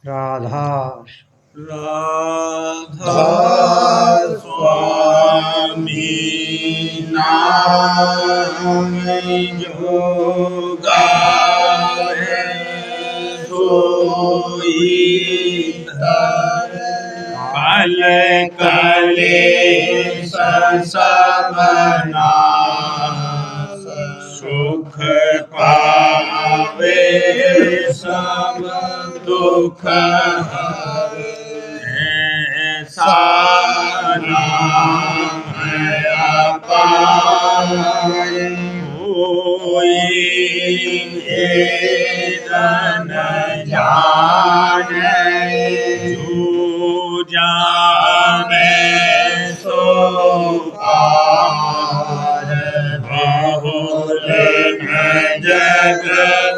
राधा राधा स्वामी नाम जो गावे सोई कल कलेश सबना सुख पावे सब दुख हरे ऐसा नाम अपार कोई वेद न जाने जो जाने सो पार बहुल जग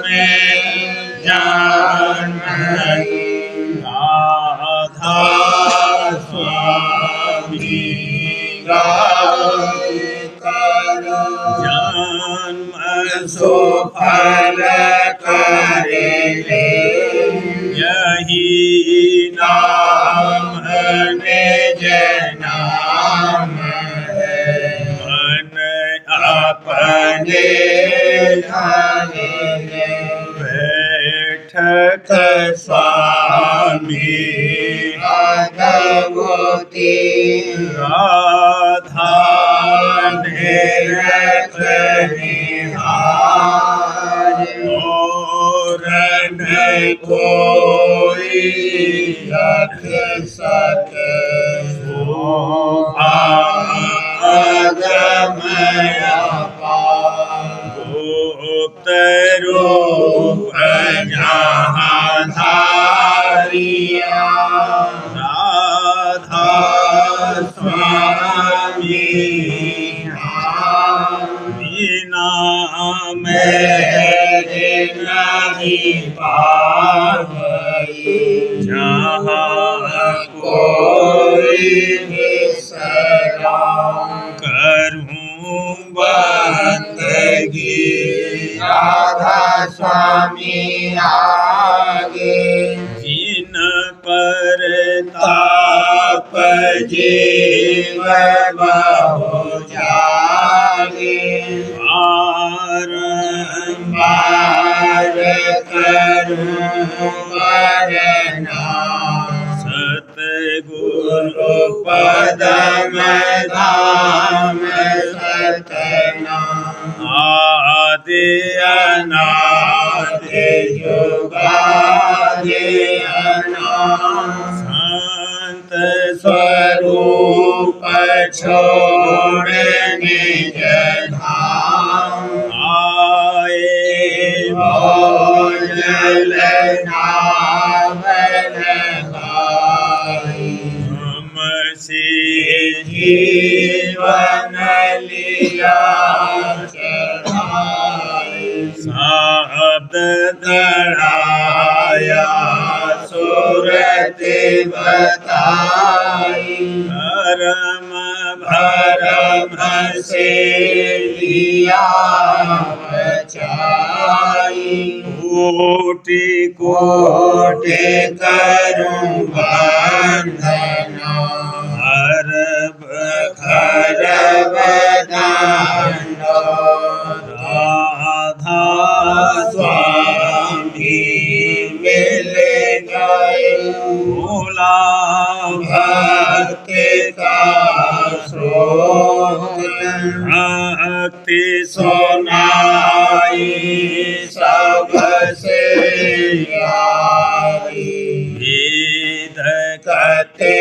में जान राधा स्वामी गावे जन्म सो फल करे यही नाम निज नाम है मन अपने बैठक स्वामी भगवती राधा निरख निहार और न कोई रख सके शोभा अगमय गुप्त रूप जहाँ धारिया राधा स्वामी बिना मेरे नहीं पावई जहाँ कोई विसरा करूं बंदगी राधा स्वामी आगे जिन पर ताप जीव बहु जागे बारंबार करूं वरना सतगुरु पदम धाम सतना आदि अनादि जुगादि अनादि संत स्वरूप छोड़ निज धाम आए भोजल नावल से जीवन लिया शब्द गढ़ाया सूरत बताई धर्म भरम से लिया बचाई कोटि कोटि करूं बंधना हरब खरब दांडो राधा स्वामी मिल गए भोला भक्ति का स्रोत भक्ति सुनाई सबसे यारी वेद कते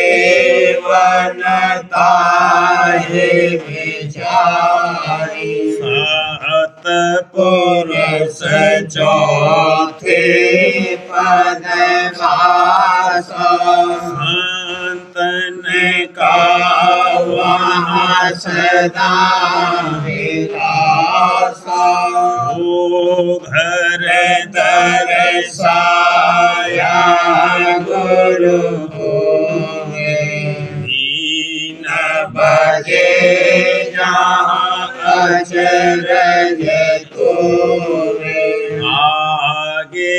वनता है विचारी सत पुरुष चौथे पद भाषा संतन का वहाँ सदा विलासा हो घर दरसाया गुरु दीन बजे जहाँ अचरज तोरे आगे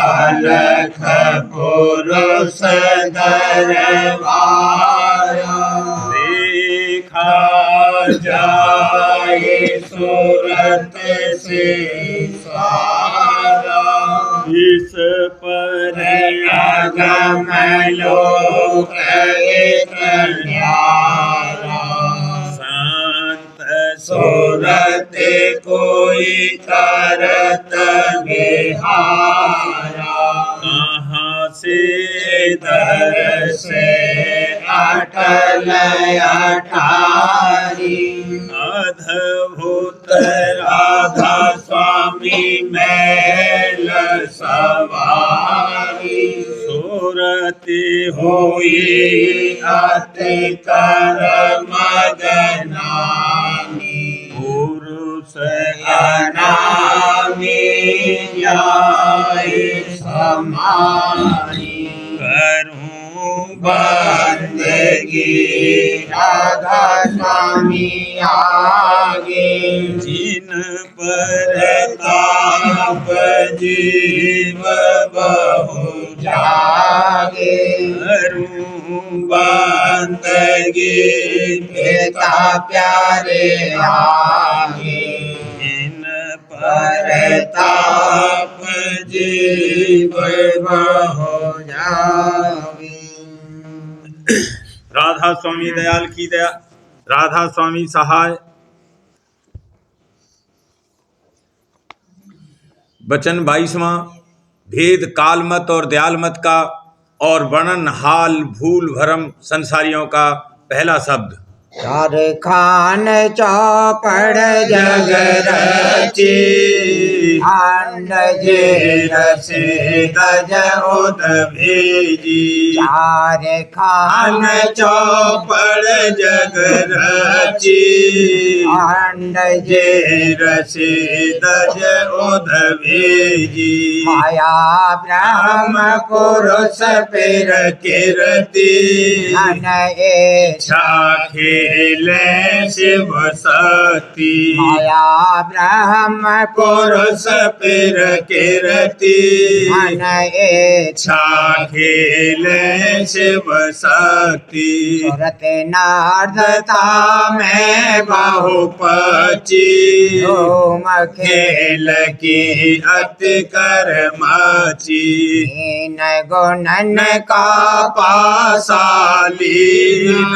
अल रख पुरुष दरबारा। देखा जाए सूरत से सारा, इस पर अगम लोक एक न्यारा। संत सूरत कोई करत विहारा, कहाँ से दर से अटल अटारी। अद्भुत राधा स्वामी मैल सवारी, सूरत हुई अति कर मदनानी। पुरुष अनामी जाए समानी, करूं बंदगी राधा स्वामी आगे। जिन पर ताप जीव बहु जागे, करूं बंदगी पिता प्यारे आगे। जिन पर ताप जीव बहु जागे। राधा स्वामी दयाल की दया, राधा स्वामी सहाय। वचन 22वां, भेद कालमत और दयालमत का और वर्णन हाल भूल भरम संसारियों का। पहला शब्द, चार खान चौपड़ जग रची, अंड जे रसे दज उद भेजी। चार खान चौपड़ जग रची, अंड जे रसे दज उद भेजी। माया ब्रह्म पुरुष पेर कीर्ति, धन इच्छा खेले शिव शक्ति। माया ब्रह्म पुरुष पेर कीर्ति, धन इच्छा खेले शिव शक्ति। सुरत नारदता में बहुपची, ओम खेल की अति कर मची। खेन गुणन का पासालीन,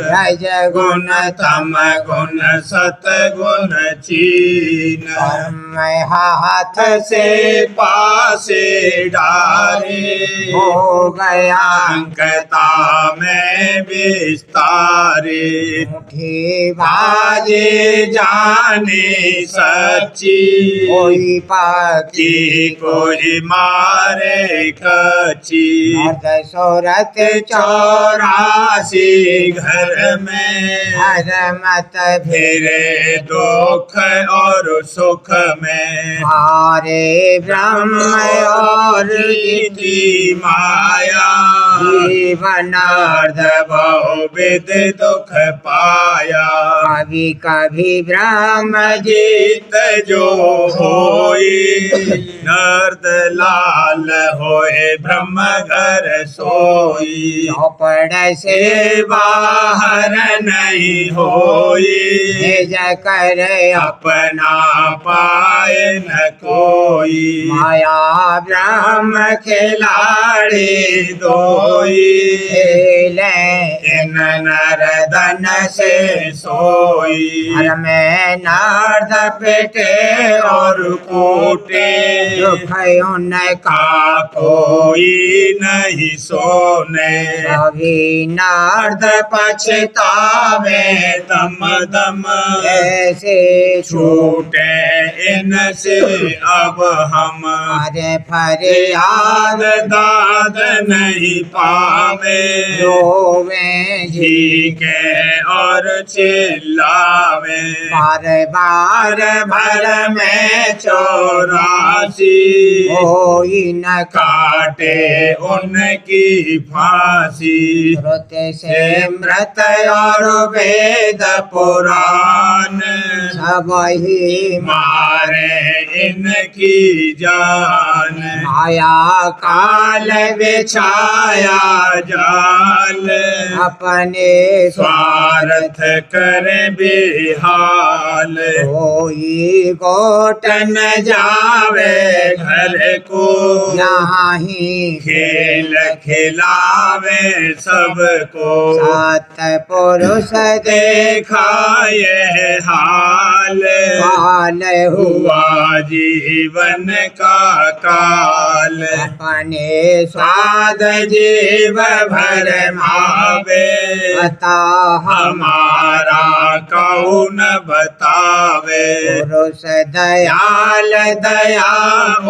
रज गुण तम गुण सत गुण चीन। कर्म हाथ से पासे डारे, हो गया अंकता में विस्तारे। मुठी बाजे जाने सच्ची, कोई पक्षी कोई मारे कच्ची। मर्द सूरत 84 घर में, हर मत फिरे दुख और सुख में। हरे ब्रह्म और रीति माया, जीवन अर्ध बहुविध दुख पाया। कभी कभी ब्रह्म जीत जो होई, नर्द लाल होए ब्रह्म घर सोई। चौपड़ से बाहर नहीं होई, भेज कर अपना पाए न कोई। माया ब्रह्म खिलाड़ी दोई, खेले इन नर धन से सोई। हर में नारद पेटे और कूटे, दुख उनका का कोई नहीं सोने। कभी नारद पछतावे दम दम, ऐसे छूटे इनसे अब हम। अरे फरियाद दाद नहीं पावे, रोवे जी के और चिल्लावे, बार बार भर में 84 कोई न काटे उनकी फांसी। श्रुत से मृत और वेद पुराण सब ही मारे इनकी जान, माया काल बिछाया जाल, अपने स्वार्थ कर बेहाल। कोई गोटन न जावे घर को, यहाँ ही खेल खिलावे सबको। सत पुरुष देखा ये हाल, काल हुआ हुआ जीवन का काल। अपने साध जीव भर मावे, बता हमारा कौन बतावे। पुरुष दया दयाल दया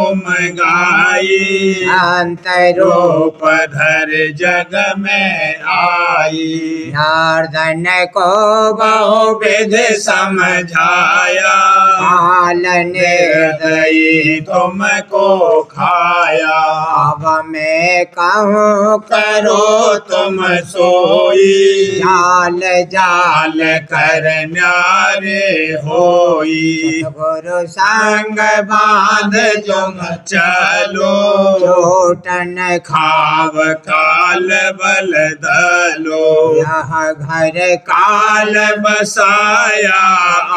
उमगाई, अंत रूप धर जग में आई। नारदन को बहुविध समझाया, काल ने निर्दयी तुमको खाया। अब मैं कहूँ करो तुम सोई, जाल जाल जाल कर न्यारे होई। गुरु संग बांध जुम चलो, छोटन खाव काल बल दलो। यह घर काल बसाया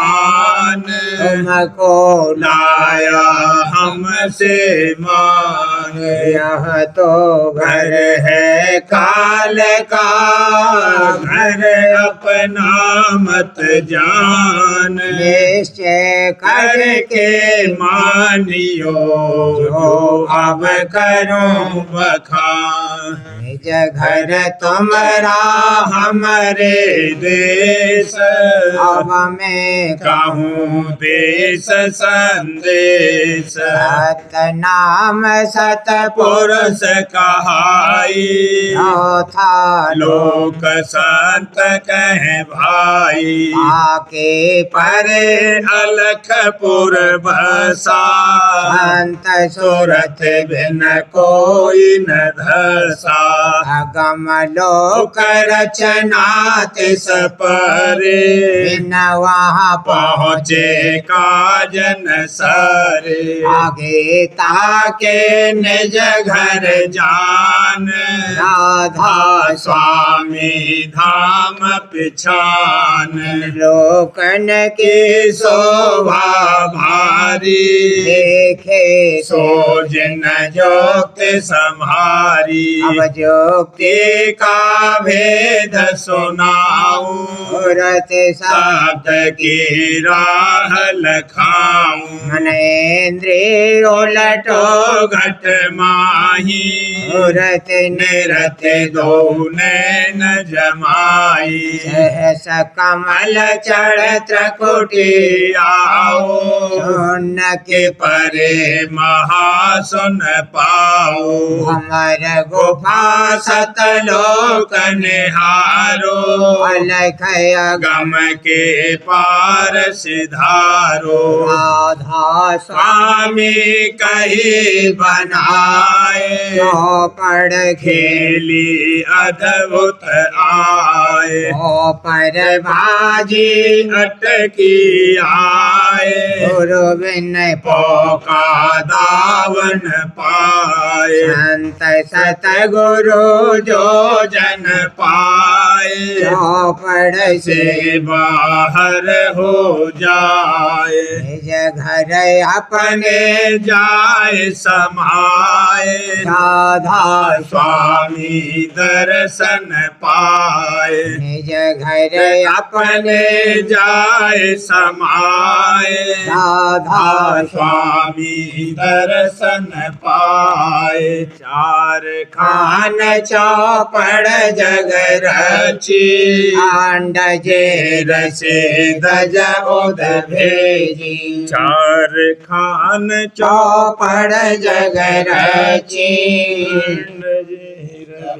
आन, तुमको लाया हमसे मान। यह तो घर है काल का, घर अपना मत जान। निश्चय करके मानियो, जो अब करूं बखान। निज घर तुम्हारा हमरे देश, अब मैं कहूँ देश संदेश। सत नाम सत पुरुष कहाई, था लोक संत कहे भाई। आके परे अलखपुर बसा, अंत सूरत बिन कोई न धसा। अगम लोक रचना तिस परे, बिन वहाँ पहुँचे काजन सारे। आगे ताके निज घर जान, राधा स्वामी धाम पिछान। लोकन की की शोभा भारी, देखे सो जिन जोक्त संहारी। अब जो के का भेद सुनाऊं, सूरत शब्द की राह लखाऊं। मनेन्द्रिय उलटो घट माही, सूरत निरत दो नैन जमाई। सहस कमल चढ़ त्रिकुटी आओ, सुन के परे महासुन पाओ। हमर गुफा सतलोक निहारो, अलख गम के पार सिधारो। राधा स्वामी कही बनाए, सो पढ़ खेली अद्भुत आए। पर बाजी अटकी आए, गुरु बिन पोका दावन पाए। संत सत गुरु जो जन पाए, सो पढ़ से बाहर हो जाए। निज घर अपने अपने जाए समाए, राधा स्वामी दर्शन पाए। निज घर अपने जाए समाए, राधा स्वामी दर्शन पाए। चार खान चौपड़ जग रची, आंड जेर से दज उद भेजी। चार खान चौपड़ जग रची, चौपड़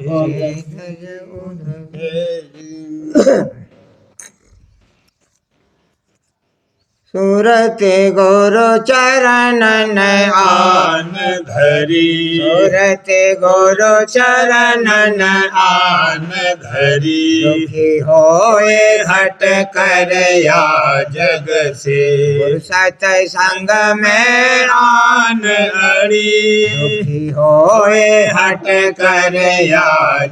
सूरत गुरु चरणन आन धरी सूरत गुरु चरणन आन धरी दुखी होए हट कर या जग से गुरु सत संग में आन अड़ी दुखी होए हट कर या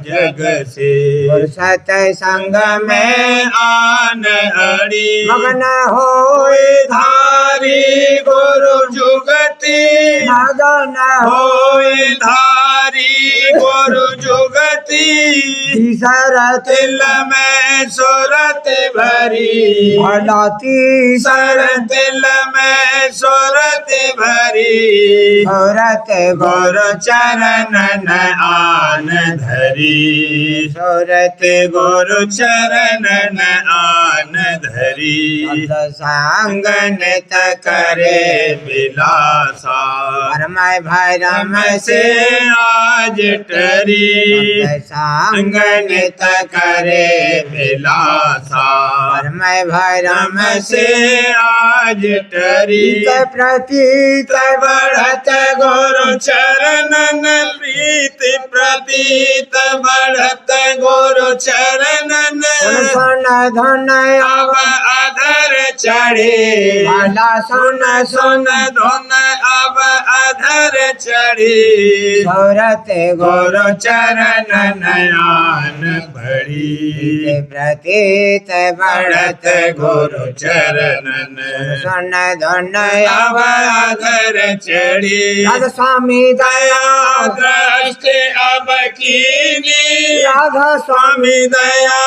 जग से गुरु सत संग में आन अड़ी मगन होए धारी गुरु जुगती मगन होए धारी गुरु जुगती सरत दिल में सुरत भरी भलाती सर दिल में सुरत भरी सूरत गुरु चरणन आन धरी सूरत गुरु चरणन आन धरी संगन करे बिलासा परम भरम से आज टरी संगन करे बिलासा परम भरम से आज टरी प्रतीत बढ़त गुरु चरणन प्रीत प्रतीत बढ़त गुरु चरणन सुन धन अब अधर चढ़े भला सुन सुन धुन अब अधर चढ़ी सूरत गुरु चरणन आन बड़ी प्रतीत बढ़त गुरु चरणन सुन धन अब अधर चढ़ी राधा स्वामी दया दृष्टि अब कीनी राधा स्वामी दया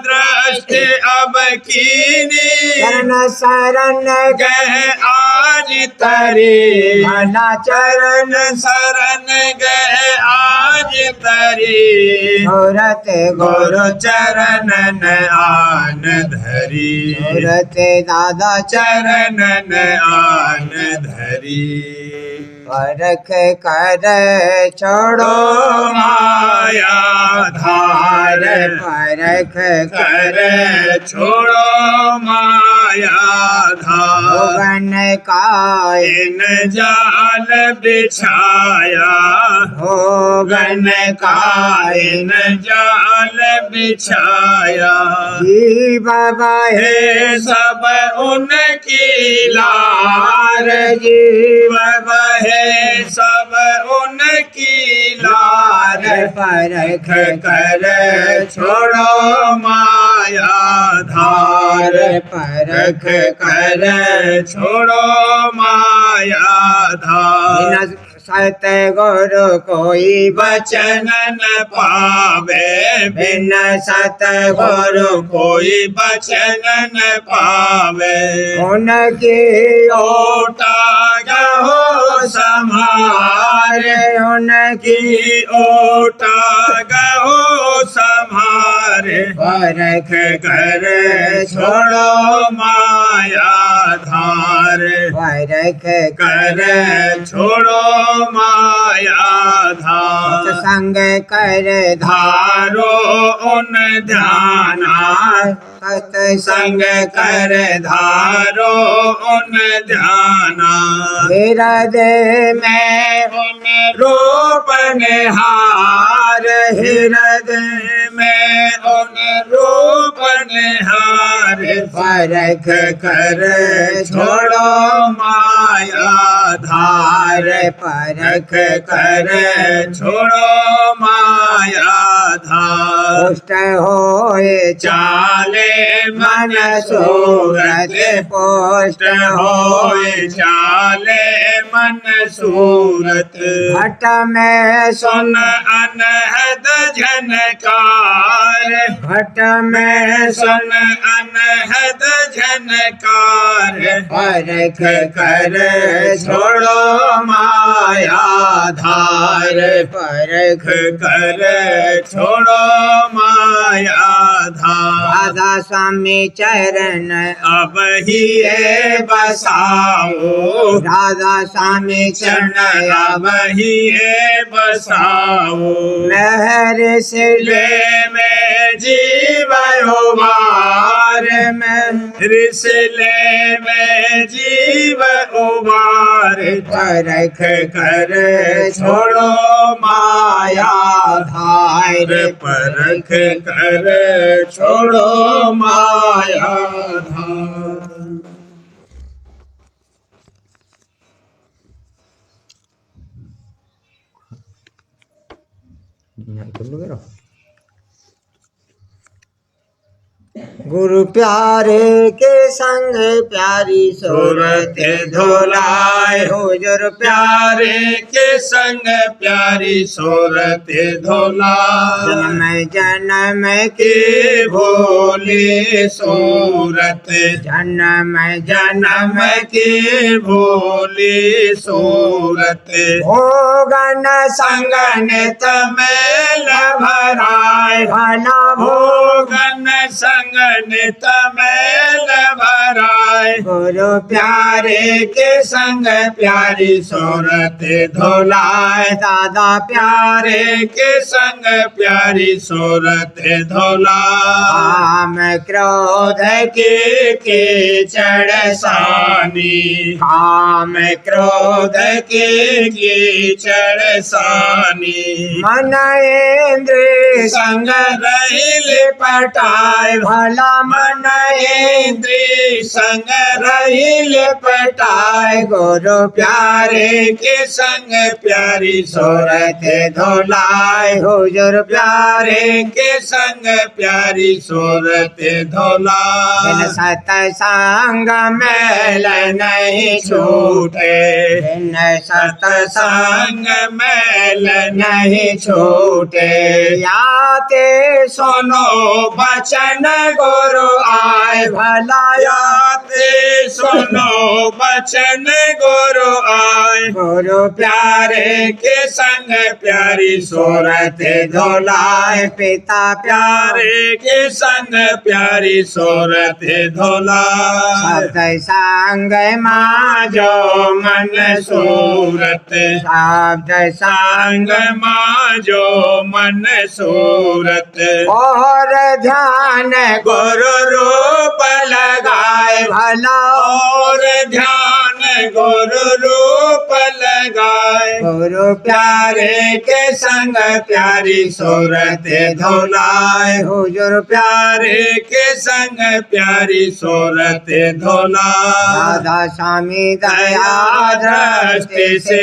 दृष्टि अब कीनी चरण शरण गए आज तरी भला चरण शरण गए आज तरी सूरत गुरु चरणन आन धरी सूरत दादा चरणन आन धरी परख कर छोड़ो माया धार परख कर छोड़ो माया धार भुवन काय इन जाल बिछाया भोगन गन काय इन जाल बिछाया जीव बहे हे सब उनकी लार जीव बहे सब उनकी लार परख कर छोड़ो माया धार परख कर छोड़ो माया धार सत गुरु कोई वचन न पावे बिन सत गुरु कोई वचन न पावे उनकी ओटा गहो संहार उनकी की ओटा गहो संहार परख कर छोड़ो माया धार परख कर छोड़ो माया धार संग कर धारो उन ध्याना सत्संग कर धारो उन ध्याना हृदय में उन रूप निहार हृदय में उन रूप निहार परख कर छोड़ो माया धार परख कर छोड़ो माया धार पुष्ट होए चाले मन सूरत सूरत पुष्ट होए चाले मन सूरत घट में सुन अनहद झनकार घट में सुन अनहद झनकार परख कर छोड़ो माया धार परख कर छोड़ो माया धाम। राधा स्वामी चरण अब ही ये बसाओ, राधा स्वामी चरण अब ही ये बसाओ। महर से ले में जीवन उबार, रिसले में जीव उबार। परख कर छोड़ो माया धार, परख कर छोड़ो माया धार। गुरु प्यारे के संग प्यारी सूरत धोलाए। हुजूर प्यारे के संग प्यारी सूरत धोलाए। जन्म जन्म की के भोले सूरत, जन्म जन्म के भोले सूरत। भोगन संग नित मेल भराए, भला भोगन संग नित मेल भराए। गुरु प्यारे के संग प्यारी सूरत धोलाए। दादा प्यारे के संग प्यारी सूरत धोलाए। काम क्रोध के चढ़सानी, काम क्रोध के चढ़सानी। मन इंद्र संग रहिल पटाए, भला मन इंद्री संग रहिल पटाए। गुरु प्यारे के संग प्यारी सूरत धोलाए। हुजूर प्यारे के संग प्यारी सूरत धोलाए। सतसंग मेल नहीं छूटे, सतसंग सत्संग मेल नहीं छूटे। याते सुनो बचन गुरु आए, भला याते सुनो बचन गुरु आए। गुरु प्यारे के संग प्यारी सूरत धोलाए। पिता प्यारे के संग प्यारी सूरत धोलाए। सतसंग माँ जो मन सूरत, शब्द संग माँ जो मन सूरत। और ध्यान गुरु रूप लगाए, भला और ध्यान गुरु रूप लगाए। गुरु प्यारे के संग प्यारी सूरत धोलाए। हुजूर प्यारे के संग प्यारी सूरत धोलाए। राधा स्वामी दया दृष्टि से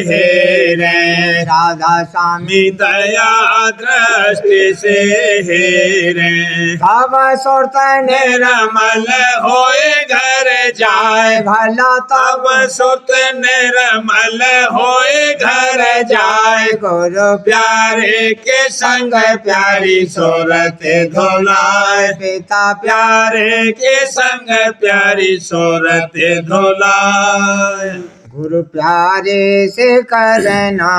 हेरे, राधा स्वामी दया दृष्टि से हेरे। तब सुरत निर्मल होए घर जाए, भला तब सुत निर्मल होए घर जाए। गुरु प्यारे के संग प्यारी सूरत धोलाए। पिता प्यारे के संग प्यारी सूरत धोलाए। गुरु प्यारे से करना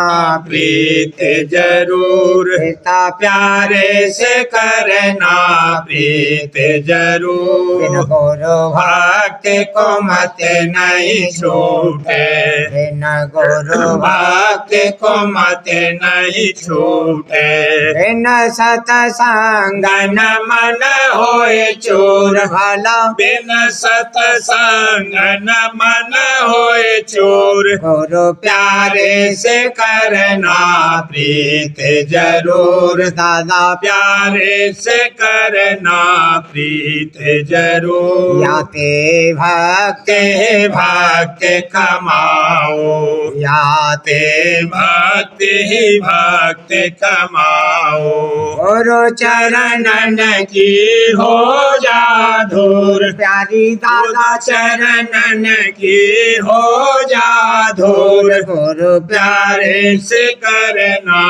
प्रीत जरूर, पिता प्यारे से करना प्रीत जरूर। बिन गुरु भक्त को मत नहीं छूटे, बिन गुरु भक्त को मत नहीं छूटे। बिन सतसंग न मन होए चूर, भला बिन सतसंग न मन होए चूर। गुरु प्यारे से करना प्रीत जरूर, दादा प्यारे से करना प्रीत जरूर। याते भक्त भक्त कमाओ, याते भक्त ही भक्त कमाओ। गुरु चरणन की हो जा धूर, प्यारी दादा चरणन की हो जाधूर गुरु प्यारे से करना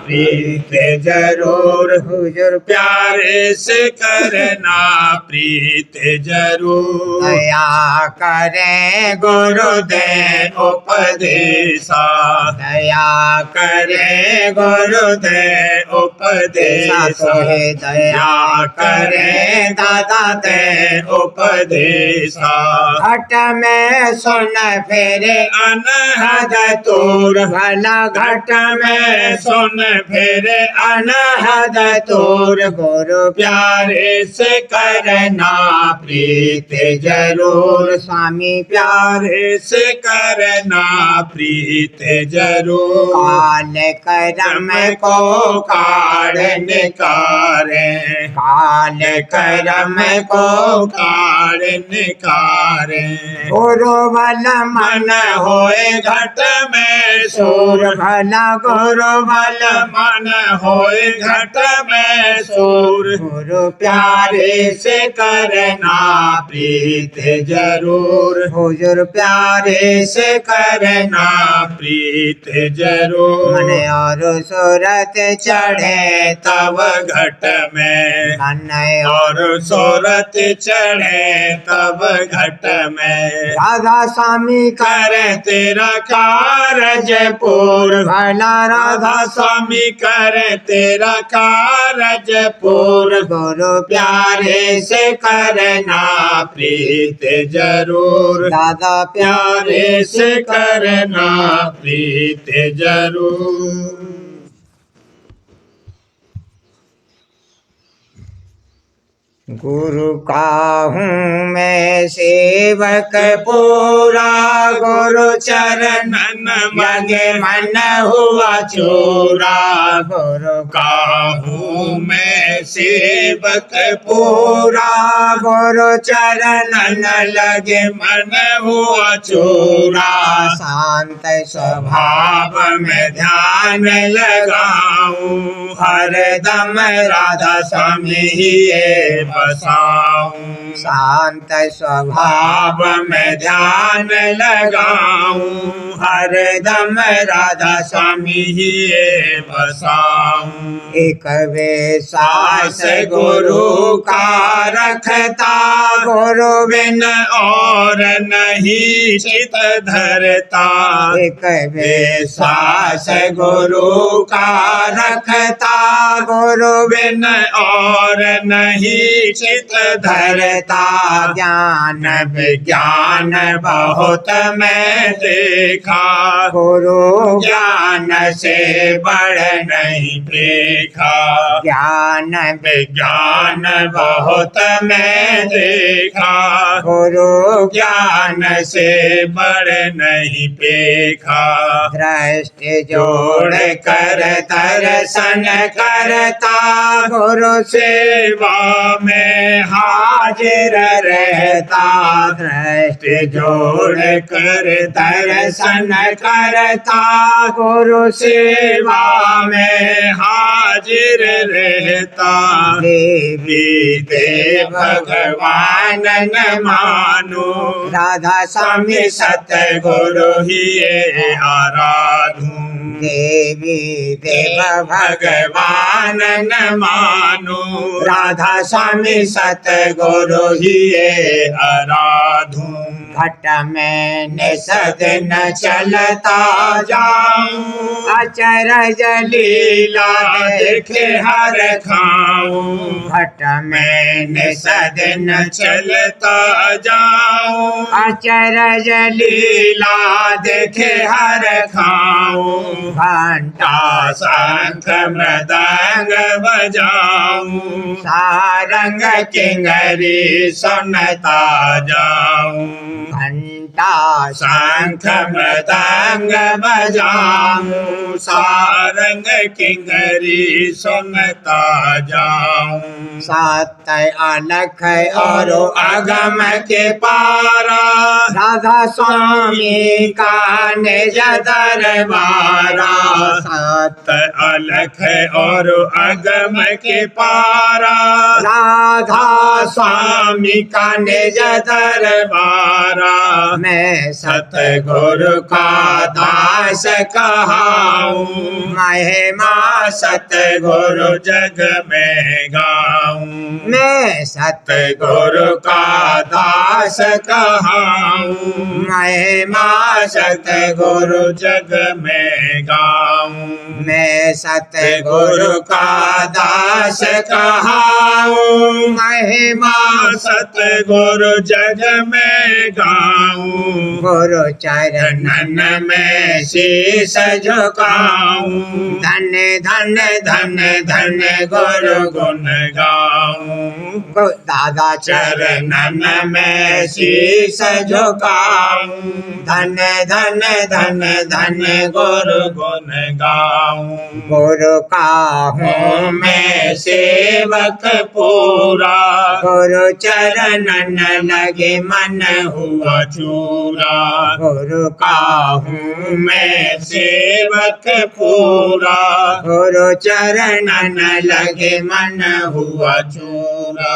प्रीत जरूर हुजूर प्यारे से करना प्रीत जरूर। दया करे गुरु दे उपदेशा दया करे गुरु दे उपदेशा तोहे दया करे दादा दे उपदेशा। घट में सुन फेरे अनहद तूर भला घट में सुन फेरे अनहद तूर गुरु प्यारे से करना प्रीत जरूर स्वामी प्यारे से करना प्रीत जरूर। काल करम को काढ़ निकारे काल करम को काढ़ निकारे गुरु बल मन होए घट में सूर भला गुरु बल मन होए घट में सूर। गुरु प्यारे से करना प्रीत जरूर हुजूर प्यारे से करना प्रीत जरूर। मन और सूरत चढ़े तब घट में मन और सूरत चढ़े तब घट में राधा स्वामी करे तेरा कारज पूर्ण। भला राधा स्वामी करे तेरा कारज पूर्ण। गुरु प्यारे से करना प्रीत जरूर दादा प्यारे से करना प्रीत जरूर। गुरु का हूँ मैं सेवक पूरा गुरु चरणन लगे मन हुआ चूरा गुरु का हूँ मैं सेवक पूरा गुरु चरणन लगे मन हुआ चूरा। शांत स्वभाव भाव में ध्यान लगाऊं हरदम राधा स्वामी ही बसाऊं। शांत स्वभाव भाव में ध्यान लगाऊं हरदम राधा स्वामी ही बसाऊं। एक वे सास गुरु का रखता गुरु बिन और नहीं चित धरता। एक वे सास गुरु का रखता गुरु बिन और नहीं चित धरता। ज्ञान विज्ञान बहुत मैं देखा गुरु ज्ञान से बढ़ नहीं देखा। ज्ञान विज्ञान बहुत मैं देखा गुरु ज्ञान से बढ़ नहीं देखा। दृष्टि जोड़ कर दर्शन करता गुरु सेवा में हाजिर रहता। दृष्टि जोड़ कर दर्शन करता गुरु सेवा में हाजिर रहता। देवी देव भगवान न मानो राधा स्वामी सतगुरु ही आराधूं। देवी देव भगवान न मानो राधा स्वामी सतगुरु ही आराधूं। घट में निषद न चलता जाऊं अचरज लीला देखे हर खाऊं। घट में निषद न चलता जाऊं अचरज लीला देखे हर खाऊं। घंटा शंख मृदंग बजाऊं सारंग किंगरी सुनता जाऊं। घंटा शंख मृदंग बजाऊं सारंग किंगरी सुनता जाऊं। सात अलख और अगम के पारा राधा स्वामी का निज दरबारा। सात अलख और अगम के पारा राधा स्वामी का निज दरबारा। में सतगुरु का दास कहाऊं, महिमा सतगुरु जग में गाऊं। मैं सतगुरु का दास कहाऊं, महिमा सतगुरु जग में गाऊं। मैं सतगुरु का दास कहाऊं, महिमा सतगुरु जग में गाऊं। गुरु चरण चरणन में शीश झुकाऊं, धन धन धन धन गुरु गुण गाऊं। दादा चरणन में शीश झुकाऊं, धन धन धन धन गुरु गुण गाऊं। गुरु का हूँ मैं सेवक पूरा, गुरु चरणन लगे मन हुआ चूरा। गुरु का हूँ मैं सेवक पूरा, गुरु चरणन लगे मन हुआ चूरा।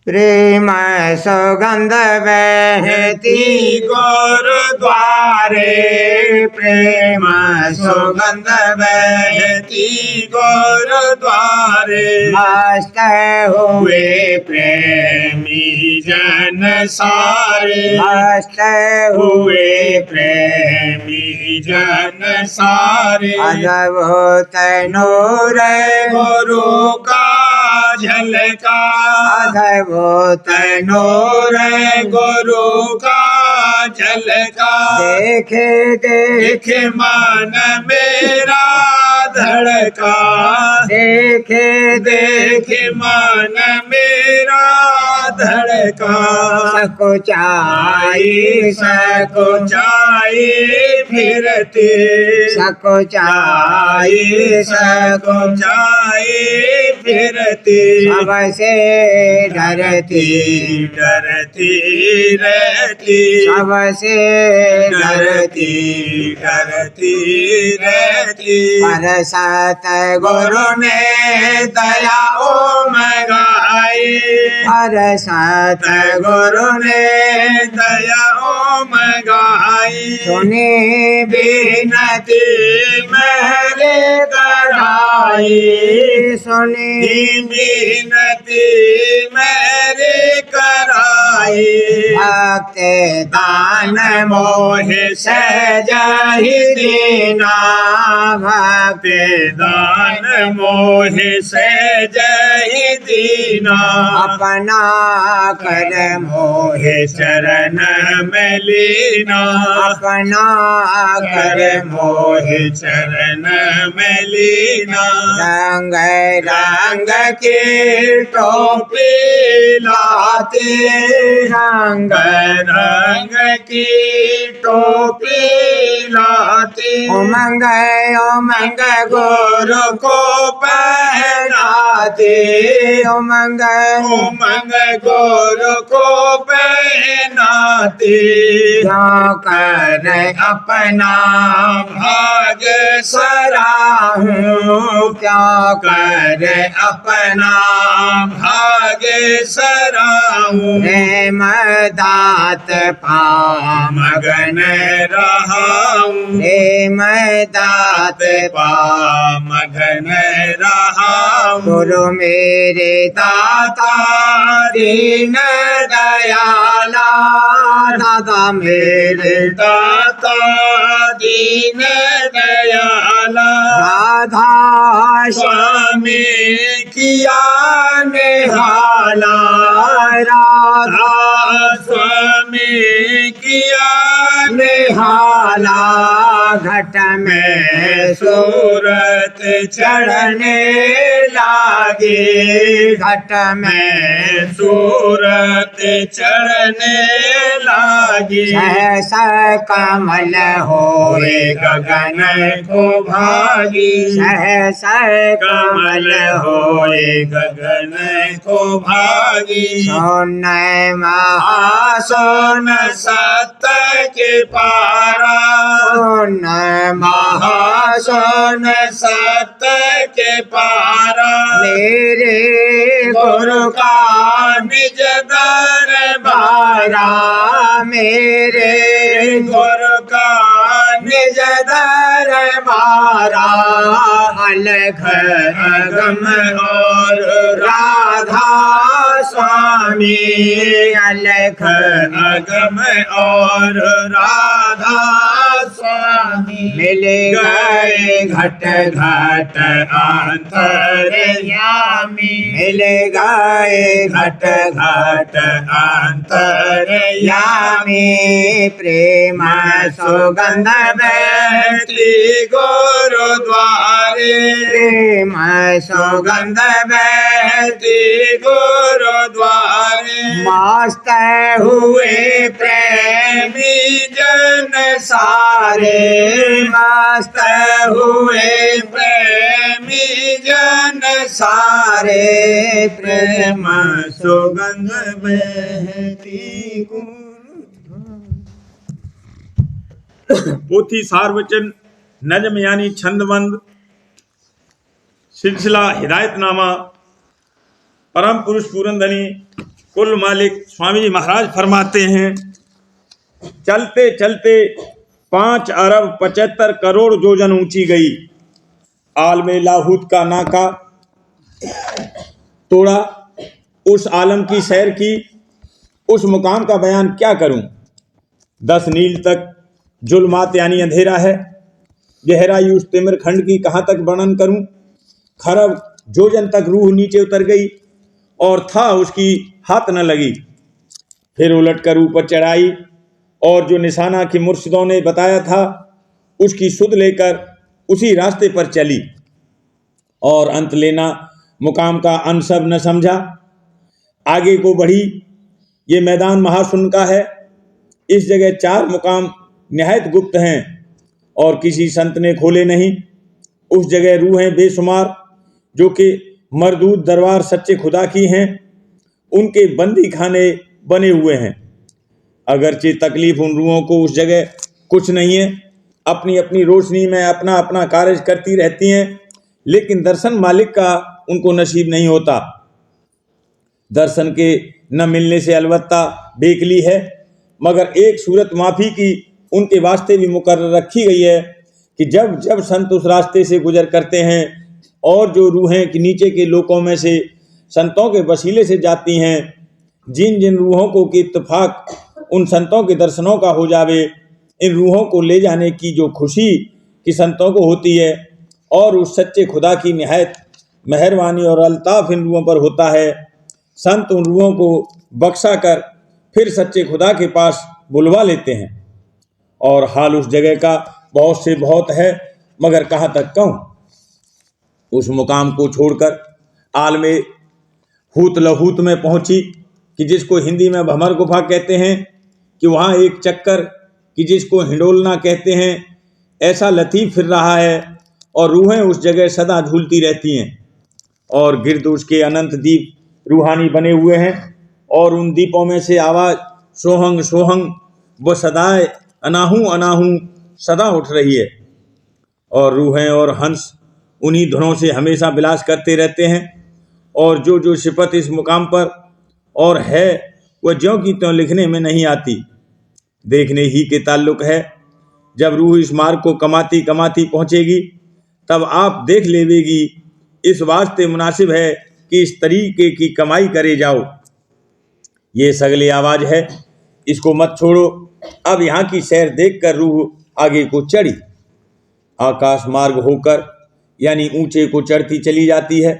प्रेम सुगंध बहती गुरुद्वारे, प्रेम सुगंध बहती गुरुद्वारे। मस्त हुए प्रेमी जन सारे, मस्त हुए प्रेमी जन सारे। अद्भुत नूर गुरु का झलका, अद्भुत नूर गुरु का झलका। देखे देख देख मन मेरा धड़का, देखे देख मन मेरा धड़का। सकुचाई सकुचाई फिरती, सकुचाई सकुचाई फिरती। सबसे डरती डरती रहती, सबसे डरती डरती रहती। पर सतगुरु ने दया ओ मगाई, पर सतगुरु ने दया ओ मगाई। सुनी बिनती मेरे कराई, सुनी बिनती मेरे कराई। भक्त दान मोह सहज ही दीना, भक्त दान मोह सहज ही दीना। अपना कर मोह चरण में लीना, अपना कर मोह चरण में लीना। रंग रंग की टोपी लाते, रंग रंग की टोपी लाते। उमंग उमंग गुरु को पहनाते, उमंग उमंग गुरु को पहनाते। क्यों कर अपना भाग सराहूं, क्यों कर अपना भाग सराहूं। प्रेम दात पा मगन रहाऊं, प्रेम दात पा मगन रहाऊं। गुरु मेरे दाता दीन दयाला, दादा मेरे दाता दीन दयाला। राधा स्वामी किया निहाला, राधा स्वामी किया निहाला। घट में सूरत चढ़ने लागी, घट में सूरत चढ़ने लागी। सहस कमल होए गगन को भागी, सहस कमल होए गगन को भागी। सोन सोन सत्य के पारा, सोन महासोन सुन सत्य के पारा मेरे गुरु का निज दरबारा मेरे गुरु का निज दरबारा अलख अगम और राधा स्वामी अलख अगम और राधा स्वामी मिल गए घट घट अंतर्यामी मिल गए घट घट अंतर्यामी प्रेम सुगंध बहती गुरुद्वारे प्रेम सुगंध बहती गुरुद्वारे मस्त हुए प्रेमी जन सारे मस्त हुए प्रेमी जन सारे प्रेम सुगंध बहती पोथी सारवचन नजम यानी छंदबंद सिलसिला हिदायतनामा परम पुरुष पूरनधनी कुल मालिक स्वामी जी महाराज फरमाते हैं, चलते चलते 5 अरब 75 करोड़ योजन ऊंची गई। आलम लाहूत का नाका तोड़ा, उस आलम की सैर की, उस मुकाम का बयान क्या करूं। 10 नील तक जुल्मात यानी अंधेरा है। गहराई उस तिमिर खंड की कहाँ तक वर्णन करूं। खरब जोजन तक रूह नीचे उतर गई और था उसकी हाथ न लगी। फिर उलटकर ऊपर चढ़ाई और जो निशाना की मुर्शिदों ने बताया था उसकी सुध लेकर उसी रास्ते पर चली और अंत लेना मुकाम का अनसब न समझा। आगे को बढ़ी। ये मैदान महाशून्य का है। इस जगह 4 मुकाम निहायत गुप्त हैं और किसी संत ने खोले नहीं। उस जगह रूहें बेशुमार जो कि मरदूद दरबार सच्चे खुदा की हैं, उनके बंदी खाने बने हुए हैं। अगरचे तकलीफ उन रूहों को उस जगह कुछ नहीं है, अपनी अपनी रोशनी में अपना अपना कार्य करती रहती हैं, लेकिन दर्शन मालिक का उनको नसीब नहीं होता। दर्शन के न मिलने से अलबत्ता बेकली है, मगर एक सूरत माफ़ी की उनके वास्ते भी मुकर्रर रखी गई है कि जब जब संत उस रास्ते से गुजर करते हैं और जो रूहें कि नीचे के लोकों में से संतों के वसीले से जाती हैं, जिन जिन रूहों को कि इत्तेफाक उन संतों के दर्शनों का हो जावे, इन रूहों को ले जाने की जो खुशी कि संतों को होती है और उस सच्चे खुदा की निहायत मेहरबानी और अल्ताफ इन रूहों पर होता है। संत उन रूहों को बख्शा कर फिर सच्चे खुदा के पास बुलवा लेते हैं। और हाल उस जगह का बहुत से बहुत है, मगर कहाँ तक कहूँ। उस मुकाम को छोड़कर आलमे हूत लहूत में पहुंची कि जिसको हिंदी में भमर गुफा कहते हैं, कि वहाँ एक चक्कर कि जिसको हिंडोलना कहते हैं, ऐसा लतीफ़ फिर रहा है और रूहें उस जगह सदा झूलती रहती हैं। और गिरद उसके अनंत दीप रूहानी बने हुए हैं और उन दीपों में से आवाज़ सोहंग सोहंग वो सदाए अनाहू अनाहू सदा उठ रही है। और रूहें और हंस उन्हीं धुनों से हमेशा विलास करते रहते हैं। और जो जो सिफत इस मुकाम पर और है वह ज्यों की त्यों लिखने में नहीं आती, देखने ही के ताल्लुक है। जब रूह इस मार्ग को कमाती कमाती पहुँचेगी तब आप देख लेवेगी। इस वास्ते मुनासिब है कि इस तरीके की कमाई करे जाओ। ये सगले आवाज़ है, इसको मत छोड़ो। अब यहाँ की सैर देखकर रूह आगे को चढ़ी। आकाश मार्ग होकर यानी ऊंचे को चढ़ती चली जाती है।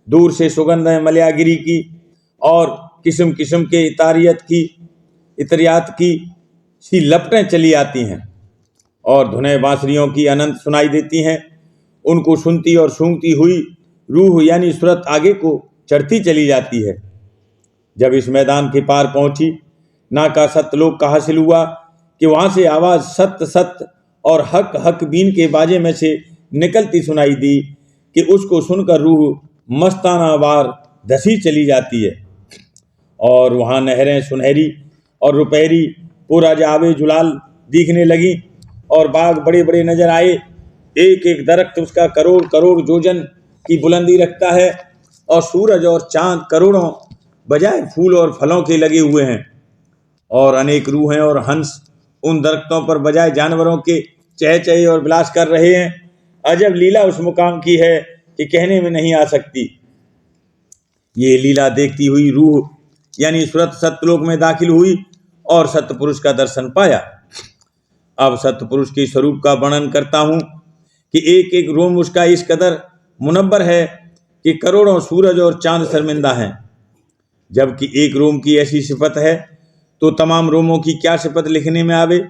दूर से सुगंध है मलयागिरी की और किस्म किस्म के इतरियात की सी लपटें चली आती हैं और धुनें बांसुरियों की अनंत सुनाई देती हैं। उनको सुनती और सूंघती हुई रूह यानी सूरत आगे को चढ़ती चली जाती है। जब इस मैदान के पार पहुंची, नाका सत्यलोक का हासिल हुआ कि वहाँ से आवाज़ सत्य सत्य और हक हक बीन के बाजे में से निकलती सुनाई दी कि उसको सुनकर रूह मस्ताना वार धसी चली जाती है। और वहाँ नहरें सुनहरी और रुपहरी पूरा जावे जुलाल दिखने लगी और बाग बड़े बड़े नजर आए एक एक दरख्त उसका करोड़ करोड़ योजन की बुलंदी रखता है, और सूरज और चांद करोड़ों बजाय फूल और फलों के लगे हुए हैं, और अनेक रूहें और हंस उन दरख्तों पर बजाय जानवरों के चहचहे और विलास कर रहे हैं। अजब लीला उस मुकाम की है कि कहने में नहीं आ सकती। ये लीला देखती हुई रूह यानी सुरत सत्यलोक में दाखिल हुई और सत्यपुरुष का दर्शन पाया। अब सत्यपुरुष के स्वरूप का वर्णन करता हूँ कि एक एक रोम उसका इस कदर मुनव्वर है कि करोड़ों सूरज और चांद शर्मिंदा हैं। जबकि एक रोम की ऐसी सिफत है तो तमाम रोमों की क्या सिफत लिखने में आवे,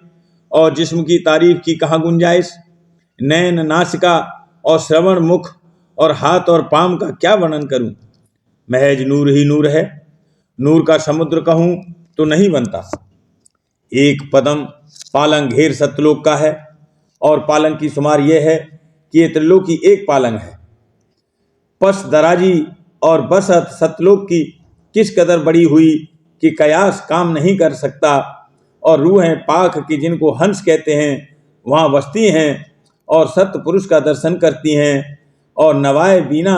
और जिस्म की तारीफ की कहाँ गुंजाइश। नैन, नासिका और श्रवण, मुख और हाथ और पाम का क्या वर्णन करूं। महज नूर ही नूर है, नूर का समुद्र कहूं तो नहीं बनता। एक पदम पालंग घेर सत्यलोक का है, और पालंग की शुमार यह है कि ये त्रिलोकी एक पालंग है। पस दराजी और बसत सत्यलोक की किस कदर बड़ी हुई कि कयास काम नहीं कर सकता, और रूहें पाक की जिनको हंस कहते हैं वहाँ बसती हैं और सत्य पुरुष का दर्शन करती हैं, और नवाए बीना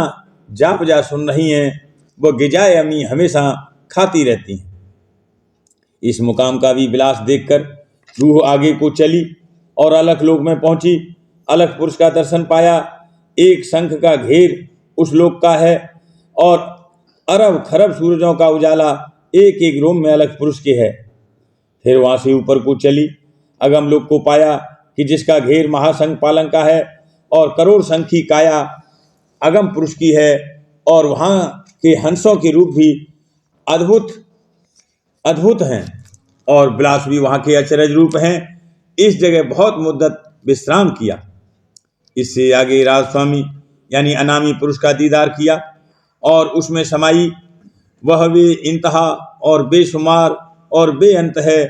जाप जा सुन रही हैं, वो गिजाए अमी हमेशा खाती रहती हैं। इस मुकाम का भी विलास देखकर रूह आगे को चली और अलख लोक में पहुंची। अलख पुरुष का दर्शन पाया। एक शंख का घेर उस लोक का है, और अरब खरब सूरजों का उजाला एक एक रोम में अलख पुरुष के है। फिर वहां से ऊपर को चली, अगम लोक को पाया कि जिसका घेर महाशंख पालंग का है, और करोड़ शंख की काया अगम पुरुष की है, और वहां के हंसों के रूप भी अद्भुत अद्भुत हैं, और विलास भी वहां के अचरज रूप हैं। इस जगह बहुत मुद्दत विश्राम किया। इससे आगे राजस्वामी यानी अनामी पुरुष का दीदार किया, और उसमें समाई वह वे इंतहा और बेशुमार और बेअंत है,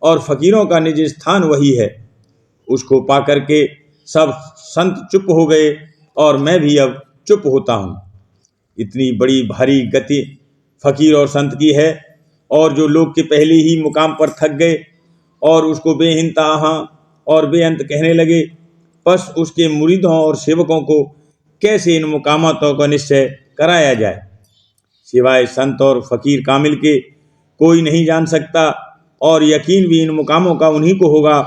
और फकीरों का निज स्थान वही है। उसको पाकर के सब संत चुप हो गए, और मैं भी अब चुप होता हूँ। इतनी बड़ी भारी गति फकीर और संत की है, और जो लोग के पहले ही मुकाम पर थक गए और उसको बेइंतहा और बेअंत कहने लगे, बस उसके मुरीदों और सेवकों को कैसे इन मुकामातों का निश्चय कराया जाए। सिवाय संत और फकीर कामिल के कोई नहीं जान सकता, और यकीन भी इन मुकामों का उन्हीं को होगा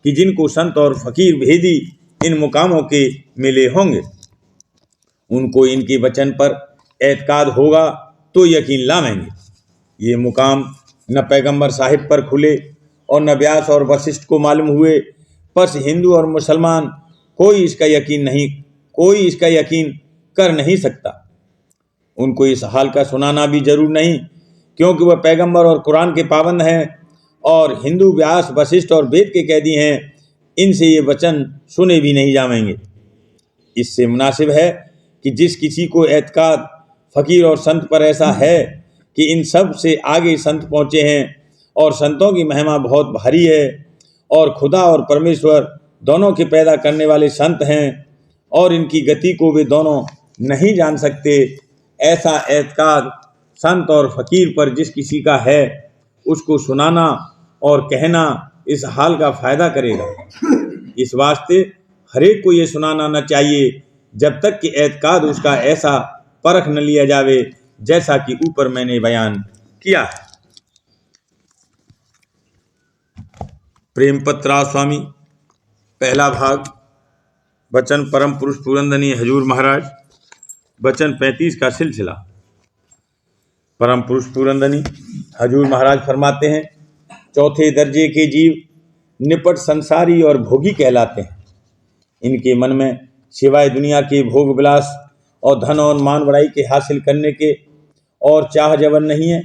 कि जिनको संत और फकीर भेदी इन मुकामों के मिले होंगे। उनको इनके वचन पर एतकाद होगा तो यकीन लावेंगे। ये मुकाम न पैगंबर साहिब पर खुले और न व्यास और वशिष्ठ को मालूम हुए, बस हिंदू और मुसलमान कोई इसका यकीन कर नहीं सकता। उनको इस हाल का सुनाना भी जरूर नहीं, क्योंकि वह पैगंबर और कुरान के पाबंद हैं, और हिंदू व्यास वशिष्ठ और वेद के कैदी हैं। इनसे ये वचन सुने भी नहीं जाएंगे। इससे मुनासिब है कि जिस किसी को एतकाद फकीर और संत पर ऐसा है कि इन सब से आगे संत पहुँचे हैं, और संतों की महिमा बहुत भारी है, और खुदा और परमेश्वर दोनों के पैदा करने वाले संत हैं, और इनकी गति को वे दोनों नहीं जान सकते, ऐसा एतकाद संत और फकीर पर जिस किसी का है, उसको सुनाना और कहना इस हाल का फायदा करेगा। इस वास्ते हरेक को ये सुनाना न चाहिए जब तक कि एतकाद उसका ऐसा परख न लिया जावे, जैसा कि ऊपर मैंने बयान किया है। प्रेमपत्र स्वामी, पहला भाग, वचन परम पुरुष पुरंदनी हजूर महाराज, वचन 35 का सिलसिला। परम पुरुष पुरंदनी हजूर महाराज फरमाते हैं, चौथे दर्जे के जीव निपट संसारी और भोगी कहलाते हैं। इनके मन में सिवाय दुनिया के भोग विलास और धन और मान बड़ाई के हासिल करने के और चाह जवन नहीं है।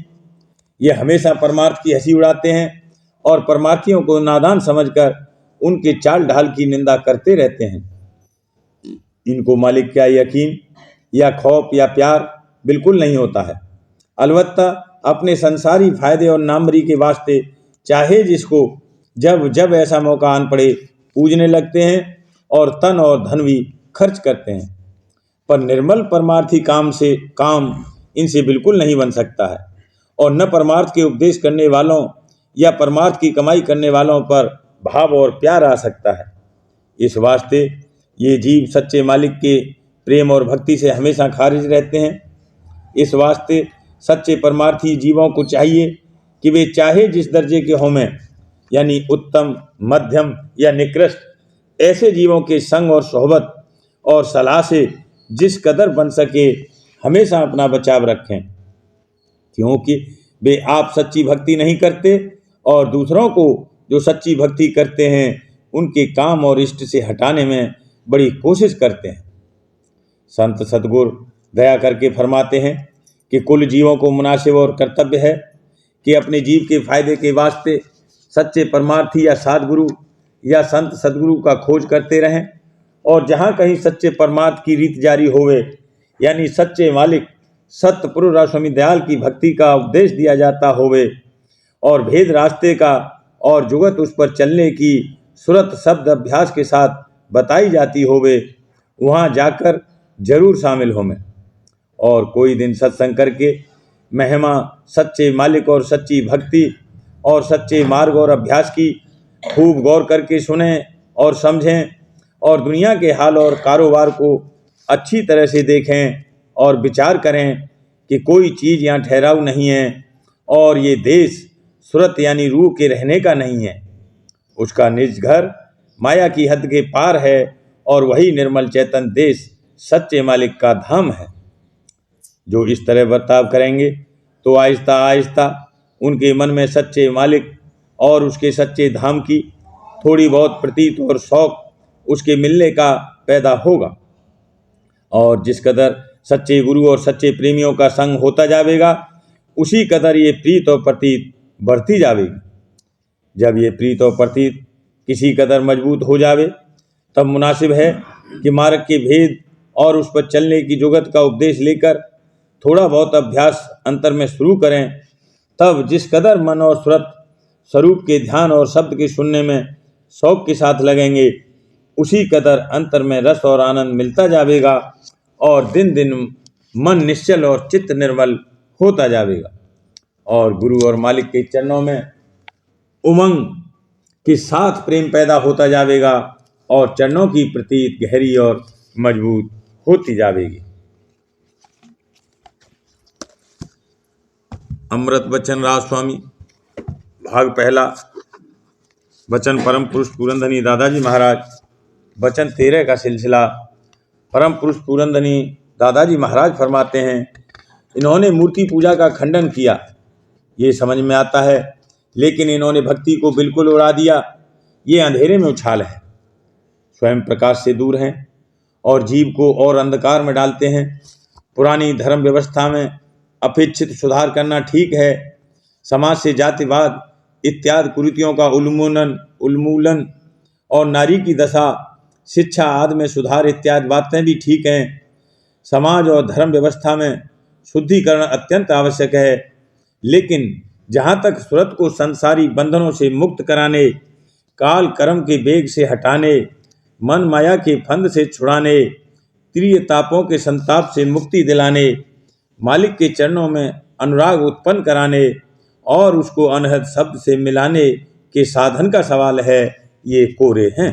ये हमेशा परमार्थ की हंसी उड़ाते हैं, और परमार्थियों को नादान समझकर उनके चाल ढाल की निंदा करते रहते हैं। इनको मालिक का यकीन या खौफ या प्यार बिल्कुल नहीं होता है। अलबत्ता अपने संसारी फायदे और नामरी के वास्ते चाहे जिसको जब जब ऐसा मौका आन पड़े पूजने लगते हैं, और तन और धन भी खर्च करते हैं। पर निर्मल परमार्थी काम इनसे बिल्कुल नहीं बन सकता है, और न परमार्थ के उपदेश करने वालों या परमार्थ की कमाई करने वालों पर भाव और प्यार आ सकता है। इस वास्ते ये जीव सच्चे मालिक के प्रेम और भक्ति से हमेशा खारिज रहते हैं। इस वास्ते सच्चे परमार्थी जीवों को चाहिए कि वे चाहे जिस दर्जे के हों, यानी उत्तम, मध्यम या निकृष्ट, ऐसे जीवों के संग और सोहबत और सलाह से जिस कदर बन सके हमेशा अपना बचाव रखें, क्योंकि वे आप सच्ची भक्ति नहीं करते और दूसरों को जो सच्ची भक्ति करते हैं उनके काम और इष्ट से हटाने में बड़ी कोशिश करते हैं। संत सद्गुरु दया करके फरमाते हैं कि कुल जीवों को मुनासिब और कर्तव्य है कि अपने जीव के फायदे के वास्ते सच्चे परमार्थी या सद्गुरु या संत सद्गुरु का खोज करते रहें, और जहाँ कहीं सच्चे परमार्थ की रीत जारी होवे, यानी सच्चे मालिक सतपुरुष रामस्वामी दयाल की भक्ति का उपदेश दिया जाता होवे और भेद रास्ते का और जुगत उस पर चलने की सुरत शब्द अभ्यास के साथ बताई जाती होवे, वहाँ जाकर जरूर शामिल हो में। और कोई दिन सत्संग करके महिमा सच्चे मालिक और सच्ची भक्ति और सच्चे मार्ग और अभ्यास की खूब गौर करके सुने और समझें और दुनिया के हाल और कारोबार को अच्छी तरह से देखें और विचार करें कि कोई चीज़ यहाँ ठहराव नहीं है और ये देश सूरत यानी रूह के रहने का नहीं है। उसका निज घर माया की हद के पार है और वही निर्मल चेतन देश सच्चे मालिक का धाम है। जो इस तरह बर्ताव करेंगे तो आहिस्ता आहिस्ता उनके मन में सच्चे मालिक और उसके सच्चे धाम की थोड़ी बहुत प्रतीत और शौक उसके मिलने का पैदा होगा, और जिस कदर सच्चे गुरु और सच्चे प्रेमियों का संग होता जाएगा उसी कदर ये प्रीत और प्रतीत बढ़ती जाएगी। जब ये प्रीत और प्रतीत किसी कदर मजबूत हो जावे तब मुनासिब है कि मार्ग के भेद और उस पर चलने की जुगत का उपदेश लेकर थोड़ा बहुत अभ्यास अंतर में शुरू करें। तब जिस कदर मन और सूरत स्वरूप के ध्यान और शब्द के सुनने में शौक के साथ लगेंगे उसी कदर अंतर में रस और आनंद मिलता जाएगा और दिन दिन मन निश्चल और चित्त निर्मल होता जाएगा और गुरु और मालिक के चरणों में उमंग के साथ प्रेम पैदा होता जाएगा और चरणों की प्रतीत गहरी और मजबूत होती जाएगी। अमृत वचन रामस्वामी भाग पहला। वचन परम पुरुष पूरनधनी दादाजी महाराज, वचन 13 का सिलसिला। परम पुरुष पूरनधनी दादाजी महाराज फरमाते हैं, इन्होंने मूर्ति पूजा का खंडन किया, ये समझ में आता है, लेकिन इन्होंने भक्ति को बिल्कुल उड़ा दिया। ये अंधेरे में उछाल है, स्वयं प्रकाश से दूर हैं और जीव को और अंधकार में डालते हैं। पुरानी धर्म व्यवस्था में अपेक्षित सुधार करना ठीक है। समाज से जातिवाद इत्यादि कुरीतियों का उन्मूलन और नारी की दशा, शिक्षा आदि में सुधार इत्यादि बातें भी ठीक हैं। समाज और धर्म व्यवस्था में शुद्धिकरण अत्यंत आवश्यक है, लेकिन जहाँ तक सूरत को संसारी बंधनों से मुक्त कराने, काल कर्म के बेग से हटाने, मन माया के फंद से छुड़ाने, प्रिय तापों के संताप से मुक्ति दिलाने, मालिक के चरणों में अनुराग उत्पन्न कराने और उसको अनहद शब्द से मिलाने के साधन का सवाल है, ये कोरे हैं।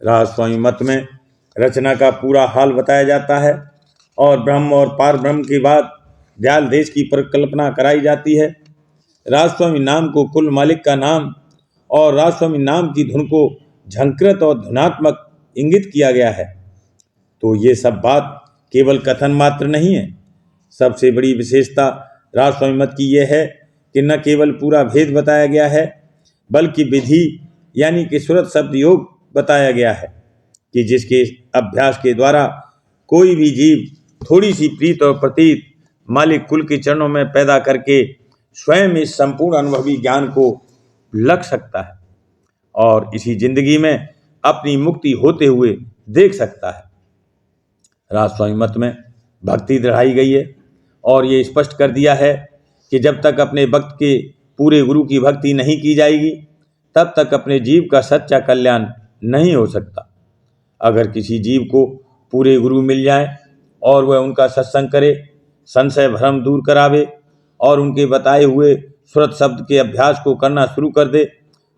रामस्वामी मत में रचना का पूरा हाल बताया जाता है और ब्रह्म और पार ब्रह्म के बाद दयाल देश की परिकल्पना कराई जाती है। रामस्वामी नाम को कुल मालिक का नाम और रामस्वामी नाम की धुन को झंकृत और धुनात्मक इंगित किया गया है। तो ये सब बात केवल कथन मात्र नहीं है। सबसे बड़ी विशेषता रामस्वामी मत की यह है कि न केवल पूरा भेद बताया गया है, बल्कि विधि यानी कि सूरत शब्द योग बताया गया है कि जिसके अभ्यास के द्वारा कोई भी जीव थोड़ी सी प्रीत और प्रतीत मालिक कुल के चरणों में पैदा करके स्वयं इस संपूर्ण अनुभवी ज्ञान को लग सकता है और इसी जिंदगी में अपनी मुक्ति होते हुए देख सकता है। रामस्वामी मत में भक्ति दृढ़ाई गई है और ये स्पष्ट कर दिया है कि जब तक अपने भक्त के पूरे गुरु की भक्ति नहीं की जाएगी तब तक अपने जीव का सच्चा कल्याण नहीं हो सकता। अगर किसी जीव को पूरे गुरु मिल जाए और वह उनका सत्संग करे, संशय भ्रम दूर करावे और उनके बताए हुए सूरत शब्द के अभ्यास को करना शुरू कर दे,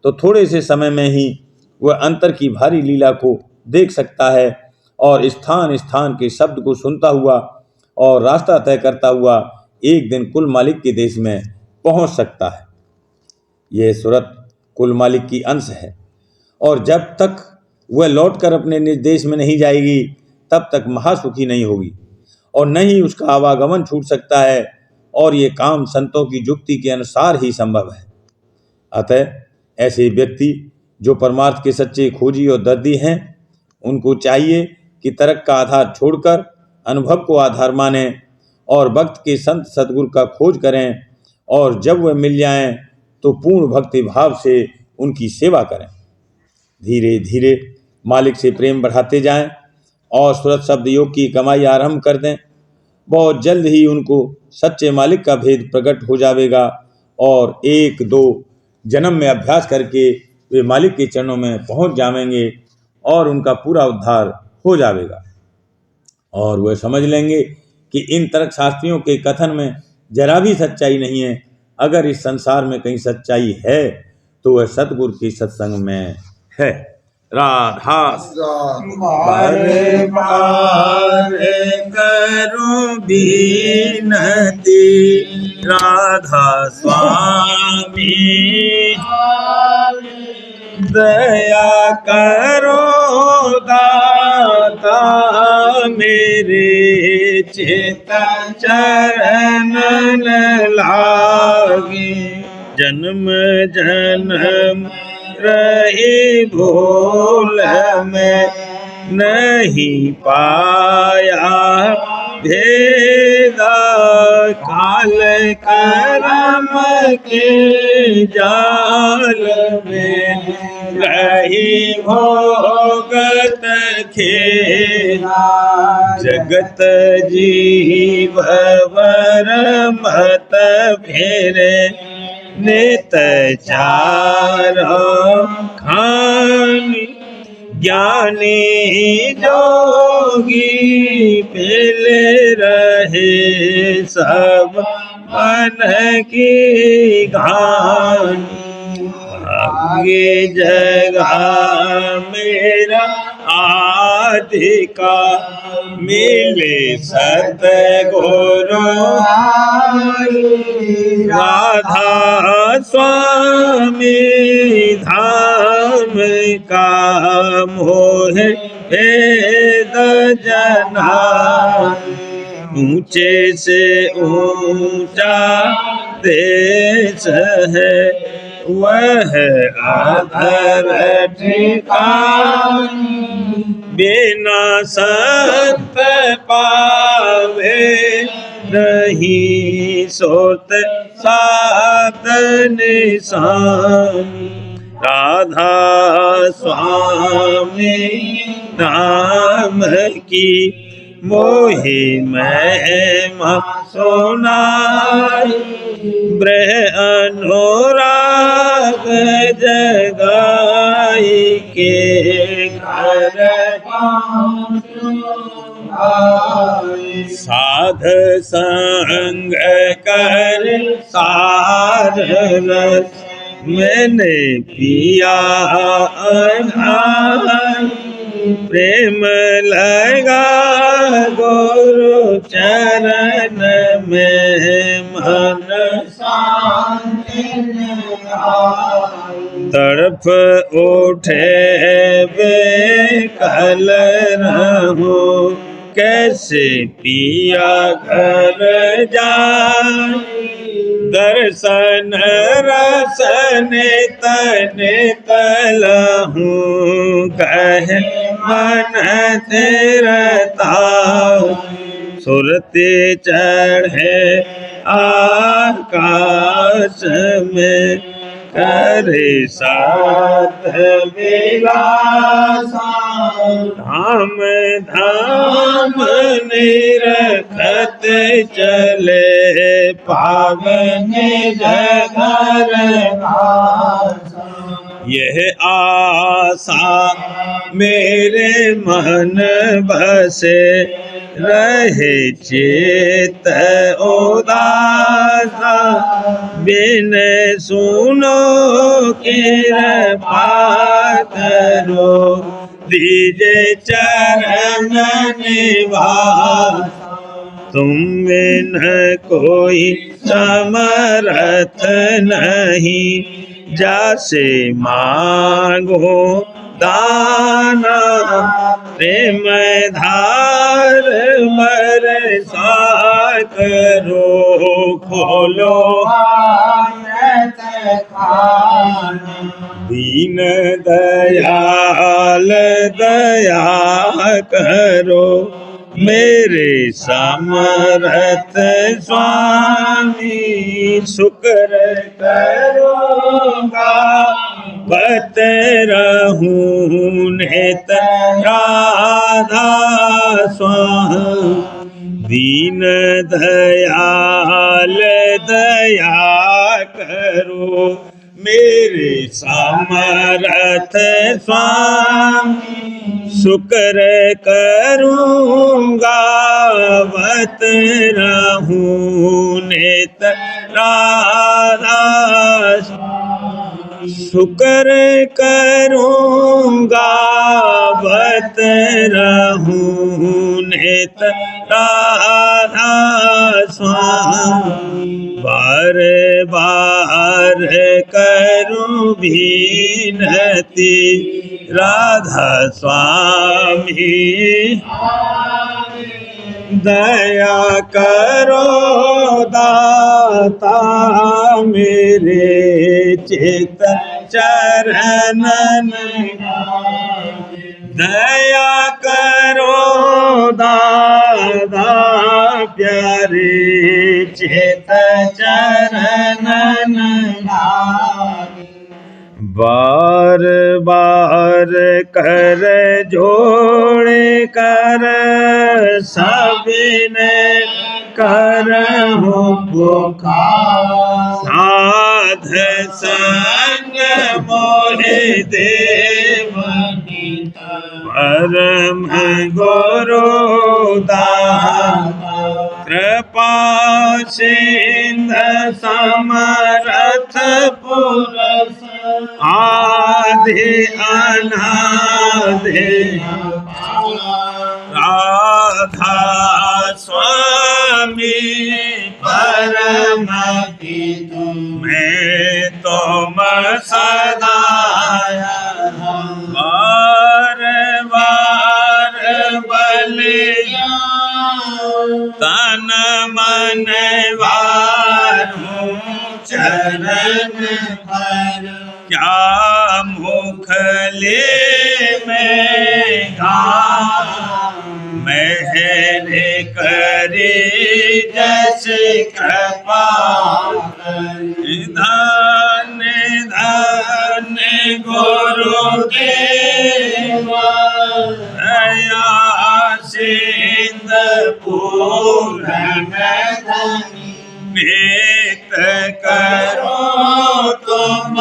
तो थोड़े से समय में ही वह अंतर की भारी लीला को देख सकता है और स्थान स्थान के शब्द को सुनता हुआ और रास्ता तय करता हुआ एक दिन कुल मालिक के देश में पहुंच सकता है। यह सूरत कुल मालिक की अंश है और जब तक वह लौटकर अपने निज देश में नहीं जाएगी तब तक महासुखी नहीं होगी और न ही उसका आवागमन छूट सकता है और ये काम संतों की जुक्ति के अनुसार ही संभव है। अतः ऐसे व्यक्ति जो परमार्थ के सच्चे खोजी और दर्दी हैं उनको चाहिए कि तर्क का आधार छोड़कर अनुभव को आधार मानें और भक्त के संत सद्गुरु का खोज करें और जब वह मिल जाएं तो पूर्ण भक्ति भाव से उनकी सेवा करें। धीरे धीरे मालिक से प्रेम बढ़ाते जाएं और सुरत शब्द योग की कमाई आरंभ कर दें। बहुत जल्द ही उनको सच्चे मालिक का भेद प्रकट हो जाएगा और 1-2 जन्म में अभ्यास करके वे मालिक के चरणों में पहुंच जाएंगे और उनका पूरा उद्धार हो जाएगा और वह समझ लेंगे कि इन तर्क शास्त्रियों के कथन में जरा भी सच्चाई नहीं है। अगर इस संसार में कहीं सच्चाई है तो वह सतगुरु के सत्संग में है। राधा बारे बारे करूं बीनती राधा स्वामी दया करो दाता मेरे चित चरण लागे जन्म जन्म रही भूल में नहीं पाया भेदा काल करम के जाल में रही भोगत खेला जगत जीव वर मत फेरे नित चारों खानी ज्ञानी जोगी पहले रहे सब मन की घानी आगे जगह मेरा आदि का मिले सतगुरु राधा स्वामी धाम का मोह भेद जना ऊंचे से ऊंचा देश है वह अधर ठिकान बिना सत पावे नहीं सोत साधन निशान राधा स्वामी नाम की मोहि महिमा सुनाई ब्रह अनुराग जगाई के घर साध संग कर सार रस मैंने पिया प्रेम लगा गुरु चरण में मन तड़प उठे बेकल रहो कैसे पिया घर जाए दर्शन रसन तन तलहूँ कह मन तेरता सुरते चढ़े आकाश में करे साथ विलासा धाम धाम निरखत चले पावन जगर यह आशा मेरे मन बसे रहे चेत उदासा बिन सुनो कृपा करो दीजे चरण निवास, तुम बिन कोई समरथ नहीं, जैसे मांगो दाना, प्रेम धार बरसा करो, खोलो दीन दयाल दया करो, मेरे समरथ स्वामी, शुक्र करूँगा बत रहूं नित राधा स्वामी, दीन दयाल दया करो, मेरे समरथ स्वामी, शुक्र करूँगा बत रहूं नित राधा, शुक्र करूँगा बत रहूं नित राधा स्वामी, बार बार करूं विनती राधा स्वामी, दया करो दाता मेरे चित चरणन, दया करो दादा प्यारे चित चरणन, बार बार कर जोड़ कर सबने करहु पुकार, साध संग मोहे देव परम गुरु दाता, कृपा सिंधु समरथ पुरुष, आदि अनादि राधा स्वामी, परम मैं तुम सदा बार बार बलिया, तन मन वारूं चरण पर, क्या मुख ले मैं मेहर करे जस कृपा, धन धन गुरुदेव दया सिंधु पूर्ण नित करो तुम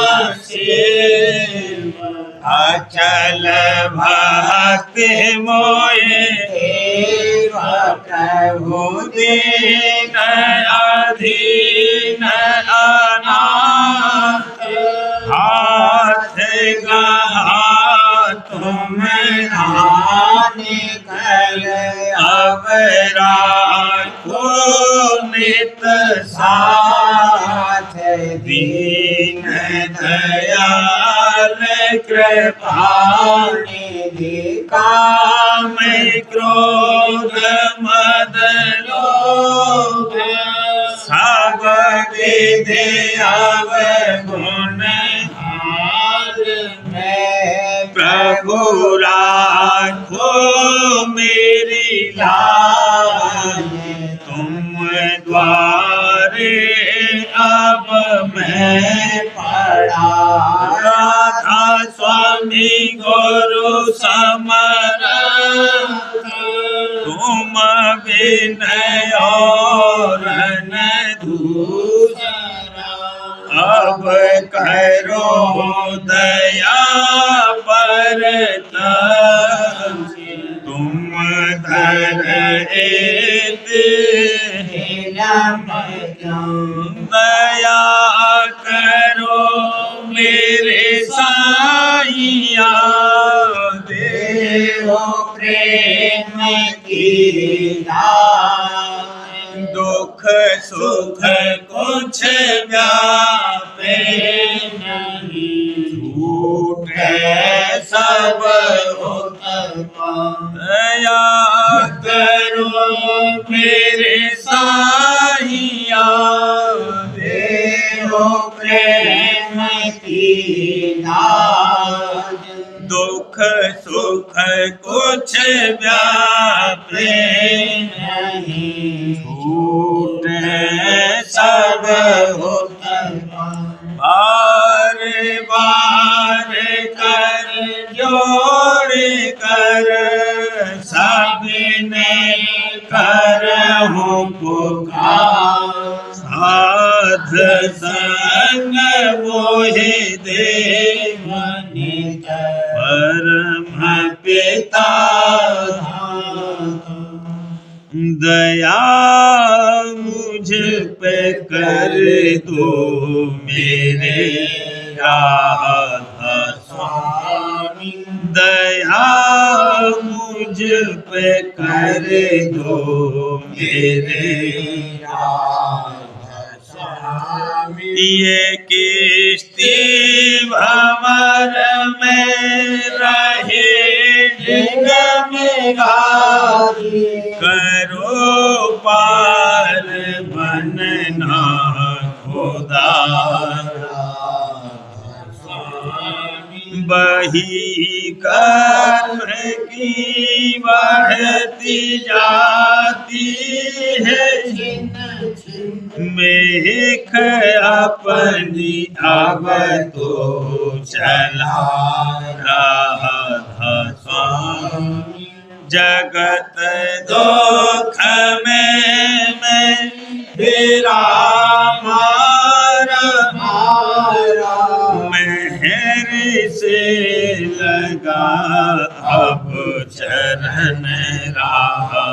सेवा, अचल भक्ति मोए प्रभु दीन अधीन अनाथ, हाथ गहा तुम आने कर, अब राखो नित साथ, दीन दयाल कृपानिधि, काम क्रोध मद लोभ सब विधि अवगुण, मैं प्रभु राखो मेरी लाज, तुम द्वारे अब मैं पड़ा, राधा स्वामी गुरु समरथ, तुम विनय और न दूसरा, अब करो दया पर तुम धर दया करो मेरे साईया, दे की दात। दुख सुख कुछ व्यापे नहीं, झूठे सब उत्पन्न। दया करो मेरे साहिया, देहो प्रेम की दात। दुख सुख कुछ व्यापे नहीं, झूठे सब उत्पन्न। बार बार कर जोड़ कर सबने करहूँ पुकार। साध संग मोहे देव नित, परम पिता दया मुझ पे कर दो मेरे राधा स्वामी। दया मुझ पे कर दो मेरे राधा स्वामी। ये किश्ती भंवर में रहे निगम गारी, करो पार बनना खुदा। बही कर्म की बढ़ती जाती है, मेघ अपनी अब तो चला रहा स्वामी। जगत दुख में मैं तेरा मारा, मेहर से लगा अब चरण राहा।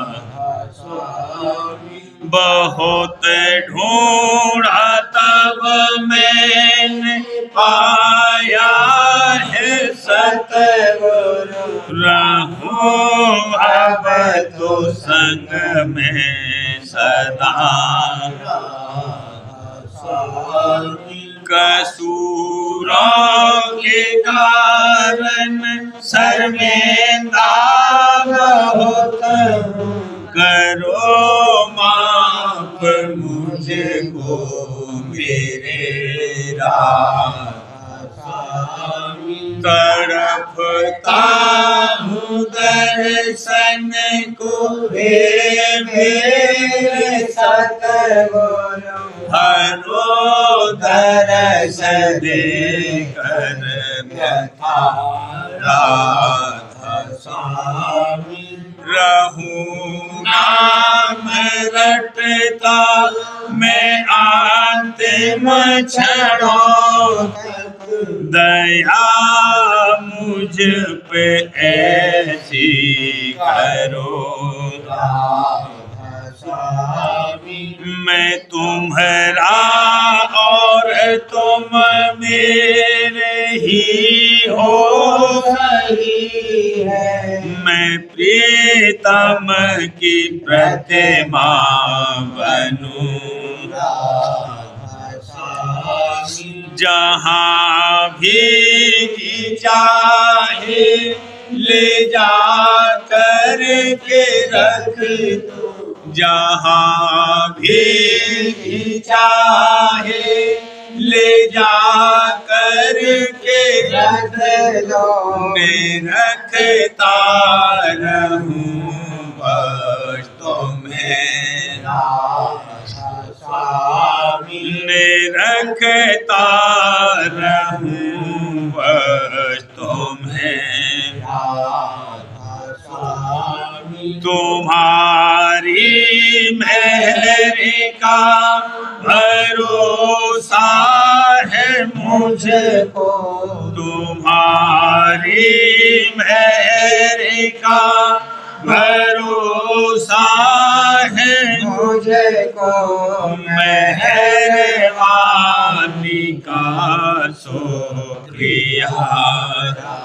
बहुत ढूंढा तब मैंने पाया है सतगुरु, रहूं अब तो संग में सदा। कसूरों के कारण शर्मिंदा बहुत, करो माफ मुझको मेरे राधा स्वामी। तड़पता हूँ दर्शन को हे मेरे सतगुरु, हरो दरस देकर व्यथा राधा स्वामी। रहूं नाम रटता मैं अंतिम क्षणों तक, दया मुझ पे ऐसी करो राधा स्वामी। मैं तुम्हारा और तुम मेरे ही हो सही है, मैं प्रीतम की प्रतिमा बनूं राधा स्वामी। जहाँ भी चाहे ले जा कर के रख दो, जहाँ भी चाहे ले जा कर के रख दो। मैं रखता रहूं बस तुम्हें राधा स्वामी, मैं रखता रहूं बस तुम्हें राधा स्वामी। तुम्हारी मेहर का भरोसा है मुझको, तुम्हारी मेहर का भरोसा है मुझको, मेहरबानी का शुक्रिया राधा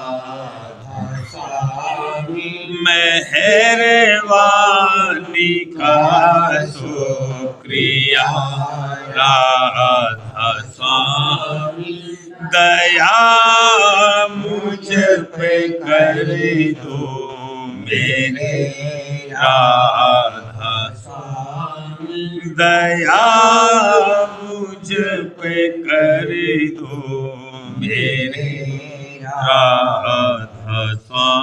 स्वामी। मैं मेहरबानी का शुक्रिया राधा स्वामी, दया मुझ पे कर दो मेरे राधा स्वामी, दया मुझ पे कर दो मेरे राधा स्वामी।